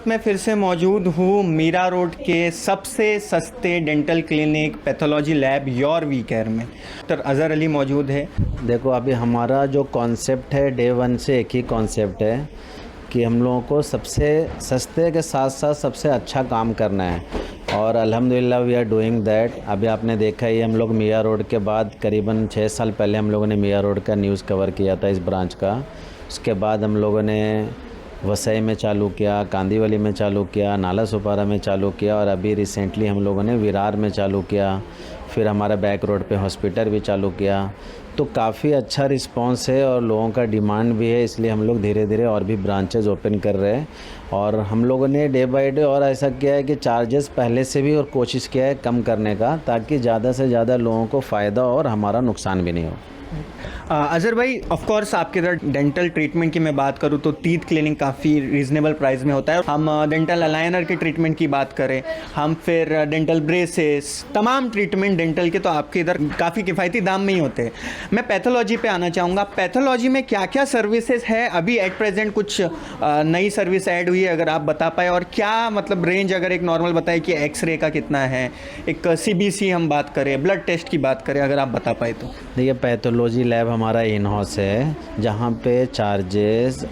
वक्त मैं फिर से मौजूद हूँ मीरा रोड के सबसे सस्ते dental clinic pathology lab your we care में। डॉक्टर अज़हर अली मौजूद है। देखो, अभी हमारा जो कॉन्सेप्ट है डे वन से एक ही कॉन्सेप्ट है कि हम लोगों को सबसे सस्ते के साथ साथ सबसे अच्छा काम करना है और अल्हम्दुलिल्लाह वी आर डूइंग दैट। अभी आपने देखा ही, हम लोग मियाँ रोड के बाद करीबन 6 साल पहले हम लोगों ने मियाँ रोड का न्यूज़ कवर किया था इस ब्रांच का। उसके बाद हम लोगों ने वसई में चालू किया, कांदीवली में चालू किया, नाला सुपारा में चालू किया और अभी रिसेंटली हम लोगों ने विरार में चालू किया। फिर हमारा बैक रोड पे हॉस्पिटल भी चालू किया। तो काफ़ी अच्छा रिस्पांस है और लोगों का डिमांड भी है, इसलिए हम लोग धीरे धीरे और भी ब्रांचेज ओपन कर रहे हैं। और हम लोगों ने डे बाय डे और ऐसा किया है कि चार्जेस पहले से भी और कोशिश किया है कम करने का, ताकि ज़्यादा से ज़्यादा लोगों को फ़ायदा और हमारा नुकसान भी नहीं हो। अज़हर भाई, ऑफ कोर्स आपके इधर डेंटल ट्रीटमेंट की मैं बात करूँ तो टीथ क्लीनिंग काफ़ी रीज़नेबल प्राइस में होता है। हम डेंटल अलाइनर के ट्रीटमेंट की बात करें, हम फिर डेंटल ब्रेसेस, तमाम ट्रीटमेंट डेंटल के तो आपके इधर काफ़ी किफ़ायती दाम में ही होते हैं। मैं पैथोलॉजी पे आना चाहूँगा। पैथोलॉजी में क्या क्या सर्विसेज है अभी एट प्रेजेंट? कुछ नई सर्विस ऐड हुई है अगर आप बता पाए, और क्या मतलब रेंज अगर एक नॉर्मल बताए कि एक्सरे का कितना है, एक CBC हम बात करें, ब्लड टेस्ट की बात करें, अगर आप बता पाए तो। देखिए, पैथोलॉजी लैब हमारा इन हाउस है, जहाँ पे चार्जेस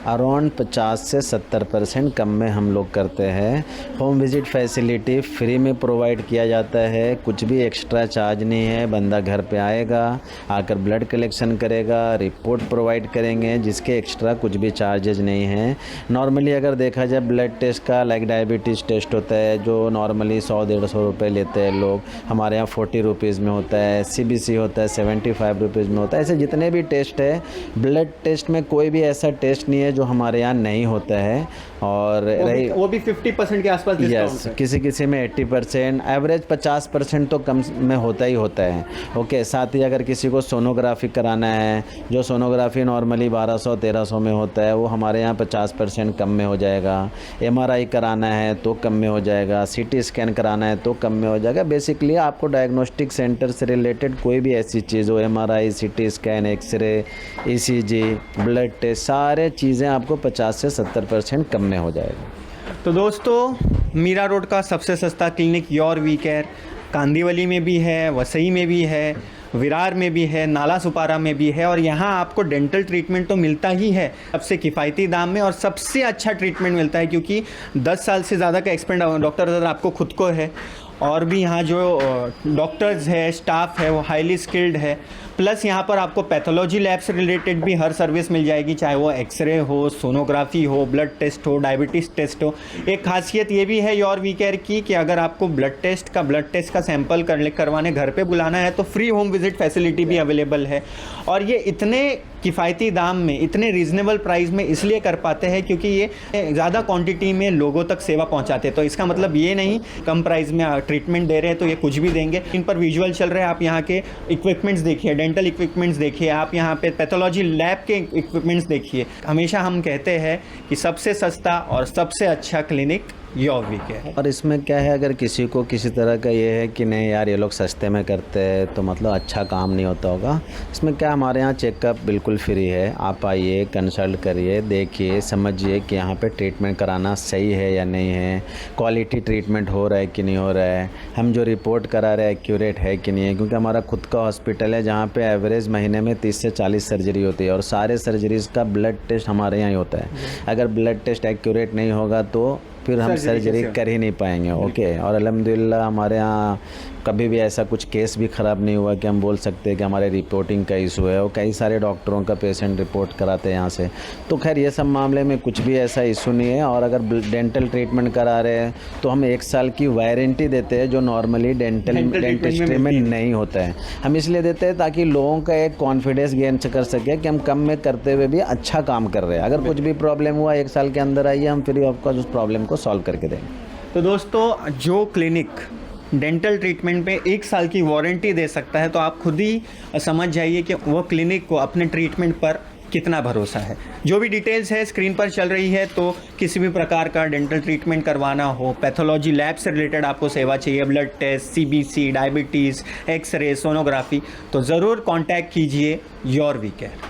अराउंड 50 से 70% कम में हम लोग करते हैं। होम विज़िट फैसिलिटी फ्री में प्रोवाइड किया जाता है, कुछ भी एक्स्ट्रा चार्ज नहीं है। बंदा घर पे आएगा, आकर ब्लड कलेक्शन करेगा, रिपोर्ट प्रोवाइड करेंगे, जिसके एक्स्ट्रा कुछ भी चार्जेज नहीं हैं। नॉर्मली अगर देखा जाए ब्लड टेस्ट का, लाइक डायबिटीज़ टेस्ट होता है जो नॉर्मली 100-150 रुपये लेते हैं लोग, हमारे यहाँ 40 रुपीज़ में होता है। CBC होता है 75 रुपीज़ में होता है। ऐसे जितने भी टेस्ट है, ब्लड टेस्ट में कोई भी ऐसा टेस्ट नहीं है जो हमारे यहाँ नहीं होता है। और वो भी 50% के आसपास डिस्काउंट है। किसी किसी में 80%, एवरेज 50% तो कम में होता ही होता है। ओके, साथ ही अगर किसी को सोनोग्राफी कराना है, जो सोनोग्राफी नॉर्मली 1200-1300 में होता है, वो हमारे यहाँ 50% कम में हो जाएगा। MRI कराना है तो कम में हो जाएगा, CT स्कैन कराना है तो कम में हो जाएगा। बेसिकली आपको डायग्नोस्टिक सेंटर से रिलेटेड कोई भी ऐसी चीज़ हो, MRI, CT scan, x-ray, ECG, blood test, सारे चीज़ें आपको 50 से 70% कम में हो जाएगा। तो दोस्तों, मीरा रोड का सबसे सस्ता clinic your we care Kandivali में भी है, वसई में भी है, विरार में भी है, नाला सुपारा में भी है। और यहाँ आपको डेंटल ट्रीटमेंट तो मिलता ही है सबसे किफ़ायती दाम में और सबसे अच्छा ट्रीटमेंट मिलता है, क्योंकि 10 साल से ज़्यादा का एक्सपीरियंस डॉक्टर अगर आपको खुद को है, और भी यहाँ जो डॉक्टर्स है, स्टाफ है, वो हाईली स्किल्ड है। प्लस यहाँ पर आपको पैथोलॉजी लैब से रिलेटेड भी हर सर्विस मिल जाएगी, चाहे वो एक्सरे हो, सोनोग्राफी हो, ब्लड टेस्ट हो, डायबिटीज़ टेस्ट हो। एक खासियत ये भी है योर वी केयर की कि अगर आपको ब्लड टेस्ट का सैंपल करवाने घर पे बुलाना है तो फ्री होम विजिट फैसिलिटी भी अवेलेबल है। और ये इतने किफ़ायती दाम में, इतने रीज़नेबल प्राइस में इसलिए कर पाते हैं क्योंकि ये ज़्यादा क्वांटिटी में लोगों तक सेवा पहुंचाते हैं। तो इसका मतलब ये नहीं कम प्राइस में ट्रीटमेंट दे रहे हैं तो ये कुछ भी देंगे। इन पर विजुअल चल रहे हैं, आप यहाँ के इक्विपमेंट्स देखिए, डेंटल इक्विपमेंट्स देखिए, आप यहाँ पे पैथोलॉजी लैब के इक्विपमेंट्स देखिए। हमेशा हम कहते हैं कि सबसे सस्ता और सबसे अच्छा क्लिनिक योर वी केयर है। और इसमें क्या है, अगर किसी को किसी तरह का ये है कि नहीं यार ये लोग सस्ते में करते हैं तो मतलब अच्छा काम नहीं होता होगा, इसमें क्या, हमारे यहाँ चेकअप बिल्कुल फ्री है। आप आइए, कंसल्ट करिए, देखिए, समझिए कि यहाँ पे ट्रीटमेंट कराना सही है या नहीं है, क्वालिटी ट्रीटमेंट हो रहा है कि नहीं हो रहा है, हम जो रिपोर्ट करा रहे हैं एक्यूरेट है कि नहीं है। क्योंकि हमारा खुद का हॉस्पिटल है जहाँ पे एवरेज महीने में 30 से 40 सर्जरी होती है और सारे सर्जरीज़ का ब्लड टेस्ट हमारे यहाँ ही होता है। अगर ब्लड टेस्ट एक्यूरेट नहीं होगा तो फिर हम सर्जरी कर ही नहीं पाएंगे। ओके, और अल्हम्दुलिल्लाह हमारे यहाँ कभी भी ऐसा कुछ केस भी ख़राब नहीं हुआ कि हम बोल सकते हैं कि हमारे रिपोर्टिंग का इशू है। और कई सारे डॉक्टरों का पेशेंट रिपोर्ट कराते हैं यहाँ से। तो खैर ये सब मामले में कुछ भी ऐसा इशू नहीं है। और अगर डेंटल ट्रीटमेंट करा रहे हैं तो हम 1 साल की वारंटी देते हैं, जो नॉर्मली डेंटिस्ट्री में नहीं होता है। हम इसलिए देते हैं ताकि लोगों का एक कॉन्फिडेंस गेन कर सके कि हम कम में करते हुए भी अच्छा काम कर रहे हैं। अगर कुछ भी प्रॉब्लम हुआ 1 साल के अंदर आइए, हम फ्री ऑफ कॉस्ट उस प्रॉब्लम को सॉल्व करके देंगे। तो दोस्तों, जो क्लिनिक डेंटल ट्रीटमेंट पे 1 साल की वारंटी दे सकता है तो आप खुद ही समझ जाइए कि वो क्लिनिक को अपने ट्रीटमेंट पर कितना भरोसा है। जो भी डिटेल्स है स्क्रीन पर चल रही है। तो किसी भी प्रकार का डेंटल ट्रीटमेंट करवाना हो, पैथोलॉजी लैब से रिलेटेड आपको सेवा चाहिए, blood test, CBC, diabetes, x-ray, sonography, तो ज़रूर कॉन्टैक्ट कीजिए योर वी केयर।